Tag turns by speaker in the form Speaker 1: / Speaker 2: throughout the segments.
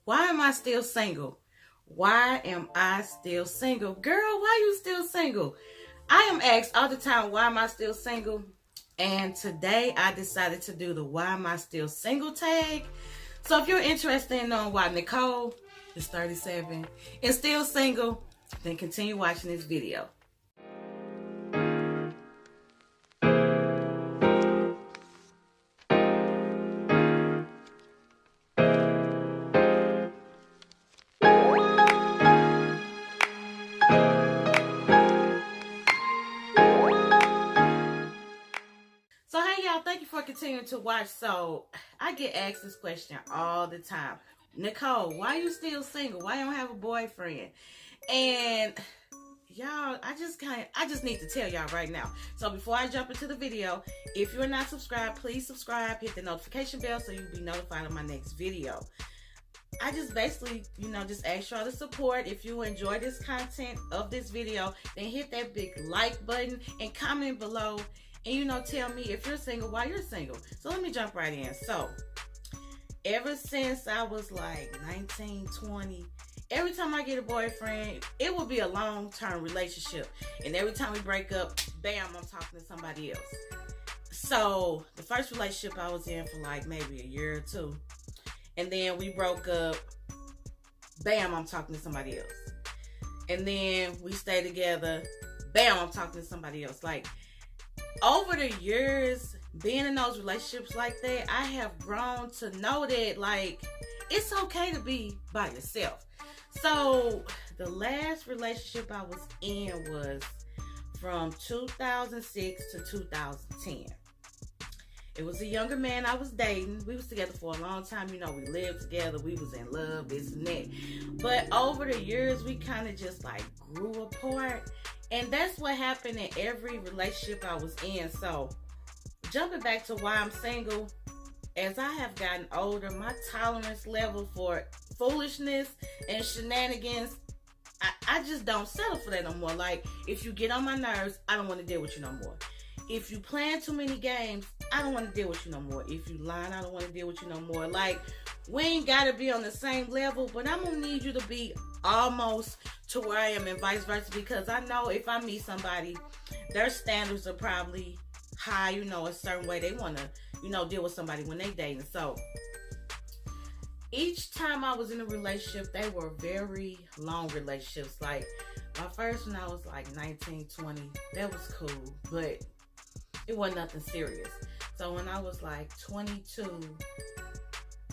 Speaker 1: Why am I still single? Why am I still single? Girl, why you still single? I am asked all the time, why am I still single? And today I decided to do the why am I still single tag. So if you're interested in knowing why Nicole is 37 and still single, then continue watching this video. So hey y'all, thank you for continuing to watch. So I get asked this question all the time. Nicole, why you still single? Why you don't have a boyfriend? And y'all, I just need to tell y'all right now. So before I jump into the video, if you're not subscribed, please subscribe, hit the notification bell so you'll be notified of my next video. I just basically, just ask y'all to support. If you enjoy this content of this video, then hit that big like button and comment below. And tell me if you're single, why you're single. So let me jump right in. So ever since I was like 19, 20, every time I get a boyfriend, it will be a long-term relationship. And every time we break up, bam, I'm talking to somebody else. So the first relationship I was in for like maybe a year or two. And then we broke up, bam, I'm talking to somebody else. And then we stay together, bam, I'm talking to somebody else. Like, over the years, being in those relationships like that, I have grown to know that, like, it's okay to be by yourself. So, the last relationship I was in was from 2006 to 2010. It was a younger man I was dating. We was together for a long time. We lived together. We was in love, this and that. But over the years, we kind of just, like, grew apart. And that's what happened in every relationship I was in. So, jumping back to why I'm single, as I have gotten older, my tolerance level for foolishness and shenanigans, I just don't settle for that no more. Like, if you get on my nerves, I don't want to deal with you no more. If you playing too many games, I don't want to deal with you no more. If you lying, I don't want to deal with you no more. Like, we ain't got to be on the same level, but I'm going to need you to be almost to where I am and vice versa, because I know if I meet somebody, their standards are probably high, a certain way they want to, deal with somebody when they dating. So each time I was in a relationship, they were very long relationships. Like, my first one, I was like 19, 20. That was cool, but it wasn't nothing serious. So when I was like 22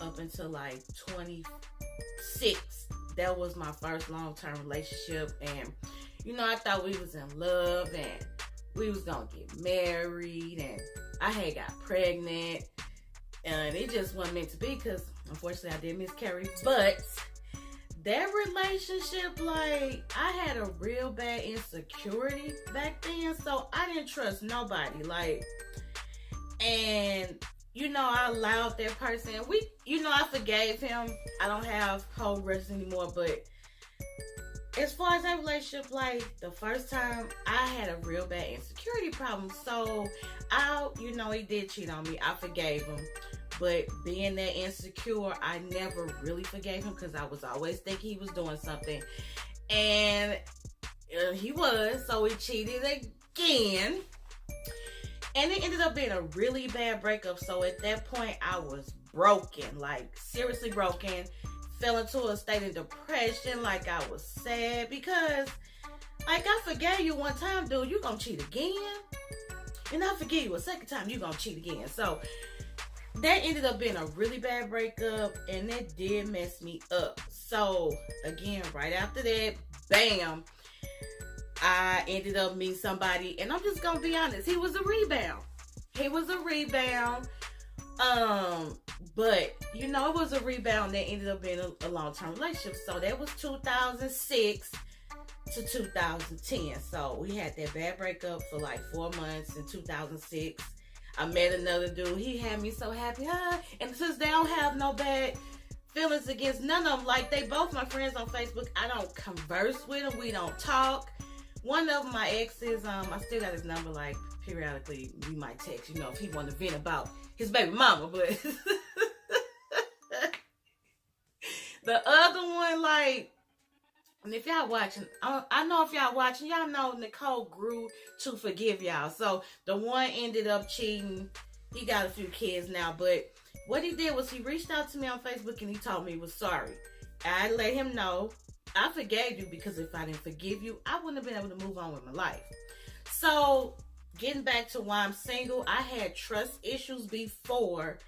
Speaker 1: up until like 26, that was my first long-term relationship. And I thought we was in love and we was gonna get married, and I had got pregnant, and it just wasn't meant to be because unfortunately I did miscarry. But that relationship, like, I had a real bad insecurity back then, so I didn't trust nobody. Like, and I allowed that person. I forgave him. I don't have whole grudges anymore. But as far as that relationship, like, the first time, I had a real bad insecurity problem. So, he did cheat on me. I forgave him. But being that insecure, I never really forgave him because I was always thinking he was doing something. And he was. So, he cheated again. And it ended up being a really bad breakup. So at that point, I was broken, like seriously broken. Fell into a state of depression, like I was sad because, like, I forgave you one time, dude, you gonna cheat again? And I forgive you a second time, you gonna cheat again. So that ended up being a really bad breakup, and that did mess me up. So again, right after that, bam, I ended up meeting somebody, and I'm just gonna be honest, he was a rebound. But it was a rebound that ended up being a long-term relationship. So that was 2006 to 2010. So we had that bad breakup for like 4 months in 2006. I met another dude. He had me so happy. And since they don't have no bad feelings against none of them, like, they both my friends on Facebook. I don't converse with them. We don't talk. One of my exes, I still got his number. Like, periodically we might text, if he want to vent about his baby mama. But The other one, like, and if y'all watching, I know if y'all watching, y'all know Nicole grew to forgive y'all. So the one ended up cheating. He got a few kids now, but what he did was he reached out to me on Facebook and he told me he was sorry. I let him know I forgave you because if I didn't forgive you, I wouldn't have been able to move on with my life. So getting back to why I'm single, I had trust issues before.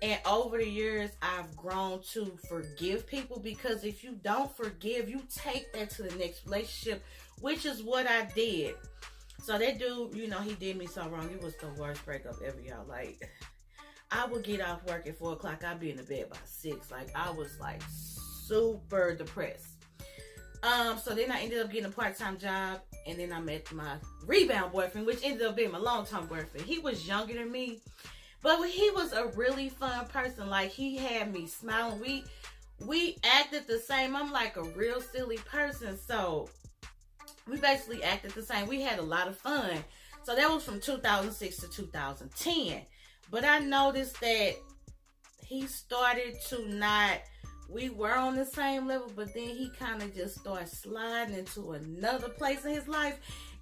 Speaker 1: And over the years, I've grown to forgive people because if you don't forgive, you take that to the next relationship, which is what I did. So that dude, you know, he did me so wrong. It was the worst breakup ever, y'all. Like, I would get off work at 4 o'clock. I'd be in the bed by 6. Like, I was, like, super depressed. So then I ended up getting a part-time job. And then I met my rebound boyfriend, which ended up being my long-term boyfriend. He was younger than me. But he was a really fun person. Like, he had me smiling. We acted the same. I'm like a real silly person. So, we basically acted the same. We had a lot of fun. So, that was from 2006 to 2010. But I noticed that he started to not... We were on the same level, but then he kind of just started sliding into another place in his life.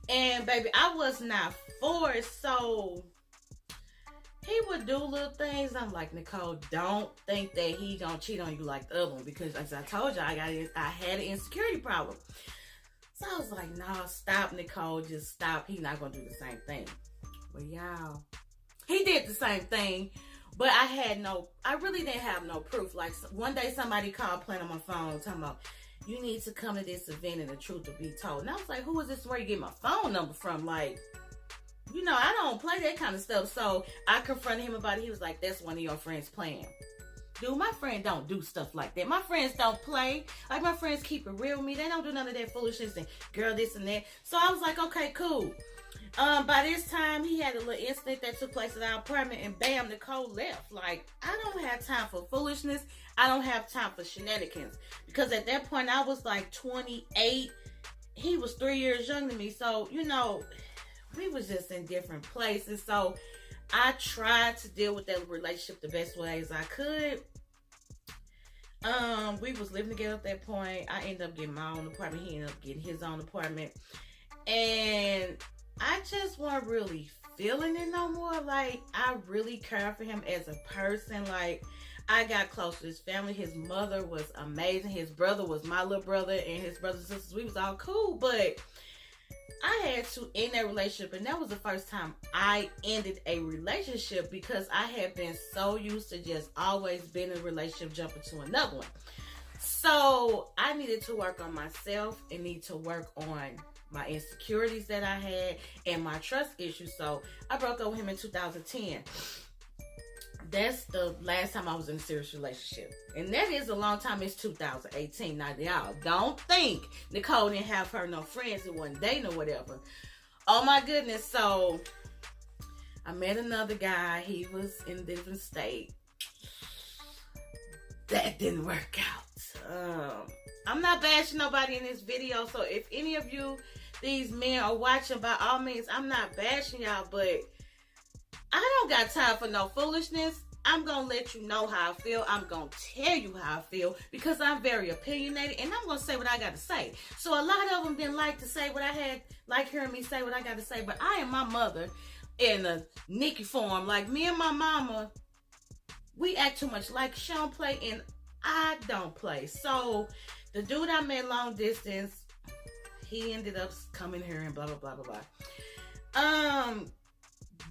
Speaker 1: And, baby, I was not forced. So... he would do little things. I'm like, Nicole, don't think that he gonna cheat on you like the other one because, as I told you, I had an insecurity problem. So I was like, no, stop, Nicole, just stop. He's not gonna do the same thing. Well, y'all, he did the same thing, but I really didn't have no proof. Like one day, somebody called playing on my phone talking about, you need to come to this event and the truth will be told. And I was like, who is this? Where you get my phone number from? Like, you know, I don't play that kind of stuff. So I confronted him about it. He was like, that's one of your friends playing. Dude, my friend don't do stuff like that. My friends don't play. Like, my friends keep it real with me. They don't do none of that foolishness and girl this and that. So I was like, okay, cool. By this time, he had a little incident that took place at our apartment and bam, Nicole left. Like, I don't have time for foolishness. I don't have time for shenanigans. Because at that point, I was like 28. He was 3 years younger than me. So, you know... we was just in different places. So I tried to deal with that relationship the best way as I could. We was living together at that point. I ended up getting my own apartment. He ended up getting his own apartment. And I just wasn't really feeling it no more. Like, I really cared for him as a person. Like, I got close to his family. His mother was amazing. His brother was my little brother. And his brothers and sisters, we was all cool. But I had to end that relationship, and that was the first time I ended a relationship because I had been so used to just always being in a relationship, jumping to another one. So I needed to work on myself and need to work on my insecurities that I had and my trust issues. So I broke up with him in 2010. That's the last time I was in a serious relationship. And that is a long time. It's 2018. Now, y'all, don't think Nicole didn't have her no friends who wasn't dating or whatever. Oh, my goodness. So, I met another guy. He was in a different state. That didn't work out. I'm not bashing nobody in this video. So, if any of you, these men are watching, by all means, I'm not bashing y'all, but I don't got time for no foolishness. I'm going to let you know how I feel. I'm going to tell you how I feel because I'm very opinionated and I'm going to say what I got to say. So a lot of them didn't like to say what I had, like hearing me say what I got to say. But I am my mother in a Nikki form. Like me and my mama, we act too much like she don't play and I don't play. So the dude I met long distance, he ended up coming here and blah, blah, blah, blah, blah.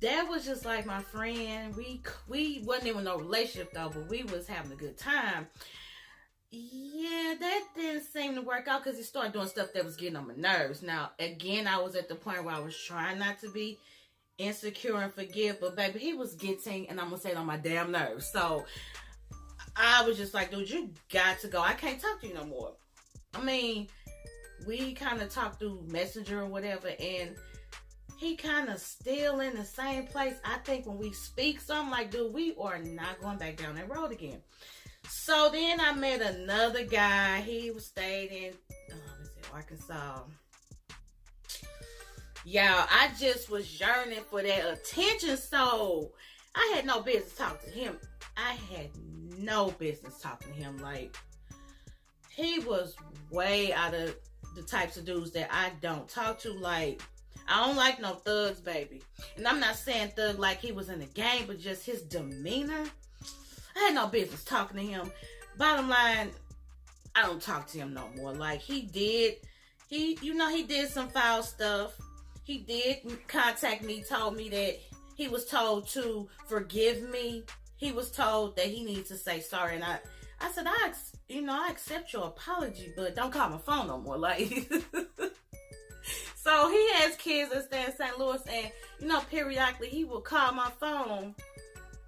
Speaker 1: That was just like my friend. We wasn't even no relationship though, but we was having a good time. Yeah, that didn't seem to work out because he started doing stuff that was getting on my nerves. Now, again, I was at the point where I was trying not to be insecure and forgive, but baby, he was getting, and I'm gonna say it, on my damn nerves. So I was just like, dude, you got to go. I can't talk to you no more. I mean, we kind of talked through Messenger or whatever, and he kind of still in the same place. I think when we speak, so I'm like, dude, we are not going back down that road again. So then I met another guy. He was stayed in Arkansas. Y'all, I just was yearning for that attention, so I had no business talking to him. I had no business talking to him. Like, he was way out of the types of dudes that I don't talk to. Like, I don't like no thugs, baby. And I'm not saying thug like he was in the game, but just his demeanor. I had no business talking to him. Bottom line, I don't talk to him no more. Like, he did some foul stuff. He did contact me, told me that he was told to forgive me. He was told that he needs to say sorry. And I said, I accept your apology, but don't call my phone no more. Like, so he has kids that stay in St. Louis, and, periodically he will call my phone.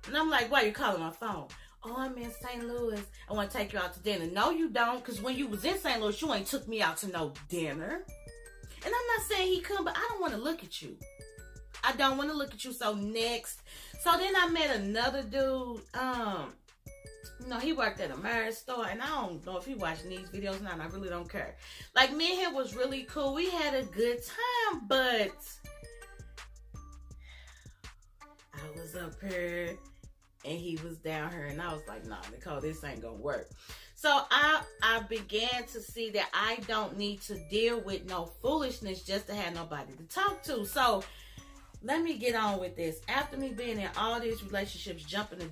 Speaker 1: And I'm like, why are you calling my phone? Oh, I'm in St. Louis. I want to take you out to dinner. No, you don't, because when you was in St. Louis, you ain't took me out to no dinner. And I'm not saying he couldn't, but I don't want to look at you. I don't want to look at you. So next. So then I met another dude. He worked at a marriage store, and I don't know if he watching these videos or not, and I really don't care. Like, me and him was really cool. We had a good time, but I was up here and he was down here, and I was like, nah, Nicole, this ain't gonna work. So I began to see that I don't need to deal with no foolishness just to have nobody to talk to. So let me get on with this. After me being in all these relationships, jumping,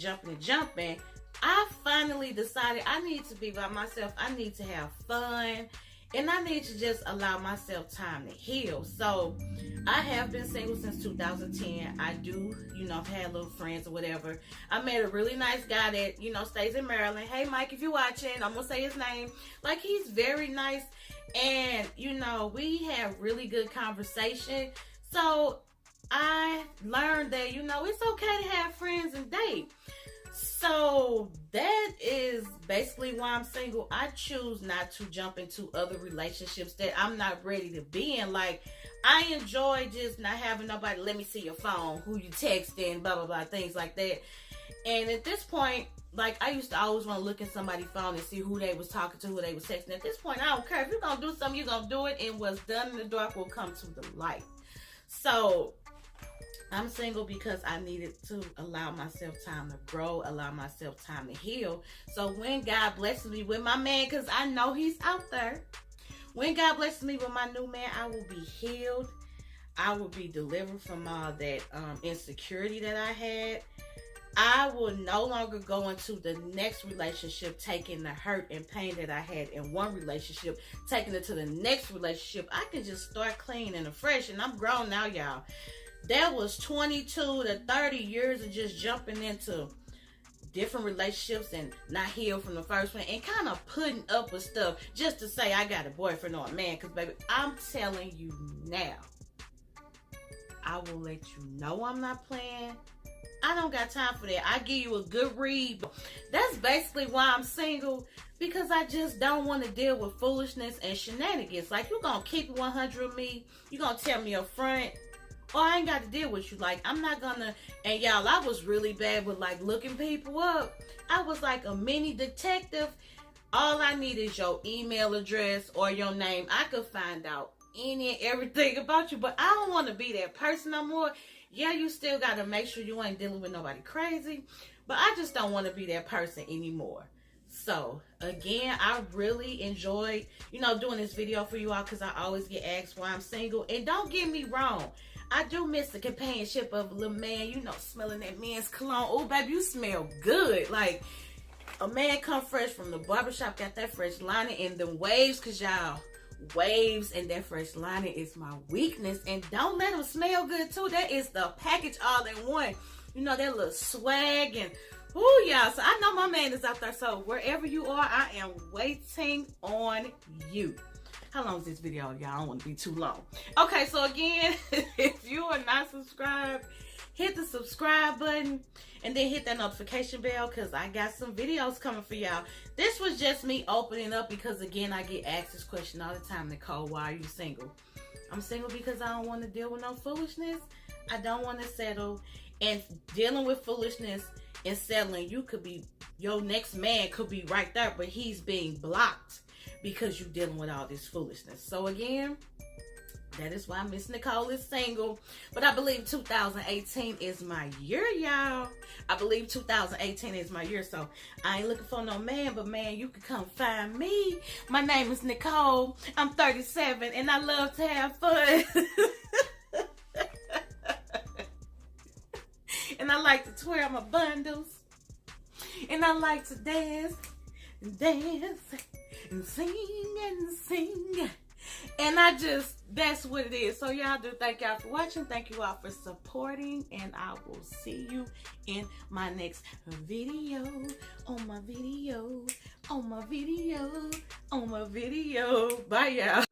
Speaker 1: I finally decided I need to be by myself. I need to have fun. And I need to just allow myself time to heal. So I have been single since 2010. I do, I've had little friends or whatever. I met a really nice guy that, stays in Maryland. Hey, Mike, if you're watching, I'm going to say his name. Like, he's very nice. And, we have really good conversation. So I learned that, it's okay to have friends and date. So that is basically why I'm single. I choose not to jump into other relationships that I'm not ready to be in. Like, I enjoy just not having nobody, let me see your phone, who you texting, blah, blah, blah, things like that. And at this point, like, I used to always want to look at somebody's phone and see who they was talking to, who they was texting. At this point, I don't care. If you're going to do something, you're going to do it. And what's done in the dark will come to the light. So I'm single because I needed to allow myself time to grow, allow myself time to heal. So when God blesses me with my man, because I know he's out there, when God blesses me with my new man, I will be healed. I will be delivered from all that insecurity that I had. I will no longer go into the next relationship taking the hurt and pain that I had in one relationship, taking it to the next relationship. I can just start clean and afresh, and I'm grown now, y'all. That was 22 to 30 years of just jumping into different relationships and not healed from the first one and kind of putting up with stuff just to say I got a boyfriend or a man. Because, baby, I'm telling you now, I will let you know I'm not playing. I don't got time for that. I give you a good read. That's basically why I'm single, because I just don't want to deal with foolishness and shenanigans. Like, you're going to keep 100 with me. You're going to tell me up front, or I ain't got to deal with you. Like, I'm not gonna. And y'all, I was really bad with, like, looking people up. I was like a mini detective. All I need is your email address or your name. I could find out any and everything about you, but I don't want to be that person no more. Yeah, you still got to make sure you ain't dealing with nobody crazy, but I just don't want to be that person anymore. So, again, I really enjoyed, doing this video for you all, because I always get asked why I'm single. And don't get me wrong, I do miss the companionship of a little man, smelling that man's cologne. Oh, baby, you smell good. Like, a man come fresh from the barbershop, got that fresh lining and them waves, because y'all, waves and that fresh lining is my weakness. And don't let them smell good, too. That is the package all in one. That little swag and, ooh, y'all. So I know my man is out there. So wherever you are, I am waiting on you. How long is this video, y'all? I don't want to be too long. Okay, so again, if you are not subscribed, hit the subscribe button and then hit that notification bell, because I got some videos coming for y'all. This was just me opening up because, again, I get asked this question all the time, Nicole, why are you single? I'm single because I don't want to deal with no foolishness. I don't want to settle. And dealing with foolishness and settling, your next man could be right there, but he's being blocked because you're dealing with all this foolishness. So again, That is why Miss Nicole is single. But I believe 2018 is my year, y'all. I believe 2018 is my year. So I ain't looking for no man, but man, you can come find me. My name is Nicole. I'm 37 and I love to have fun. And I like to twirl my bundles. And I like to dance and dance and sing. And that's what it is. So y'all do thank y'all for watching. Thank you all for supporting. And I will see you in my next video. On my video. Bye y'all.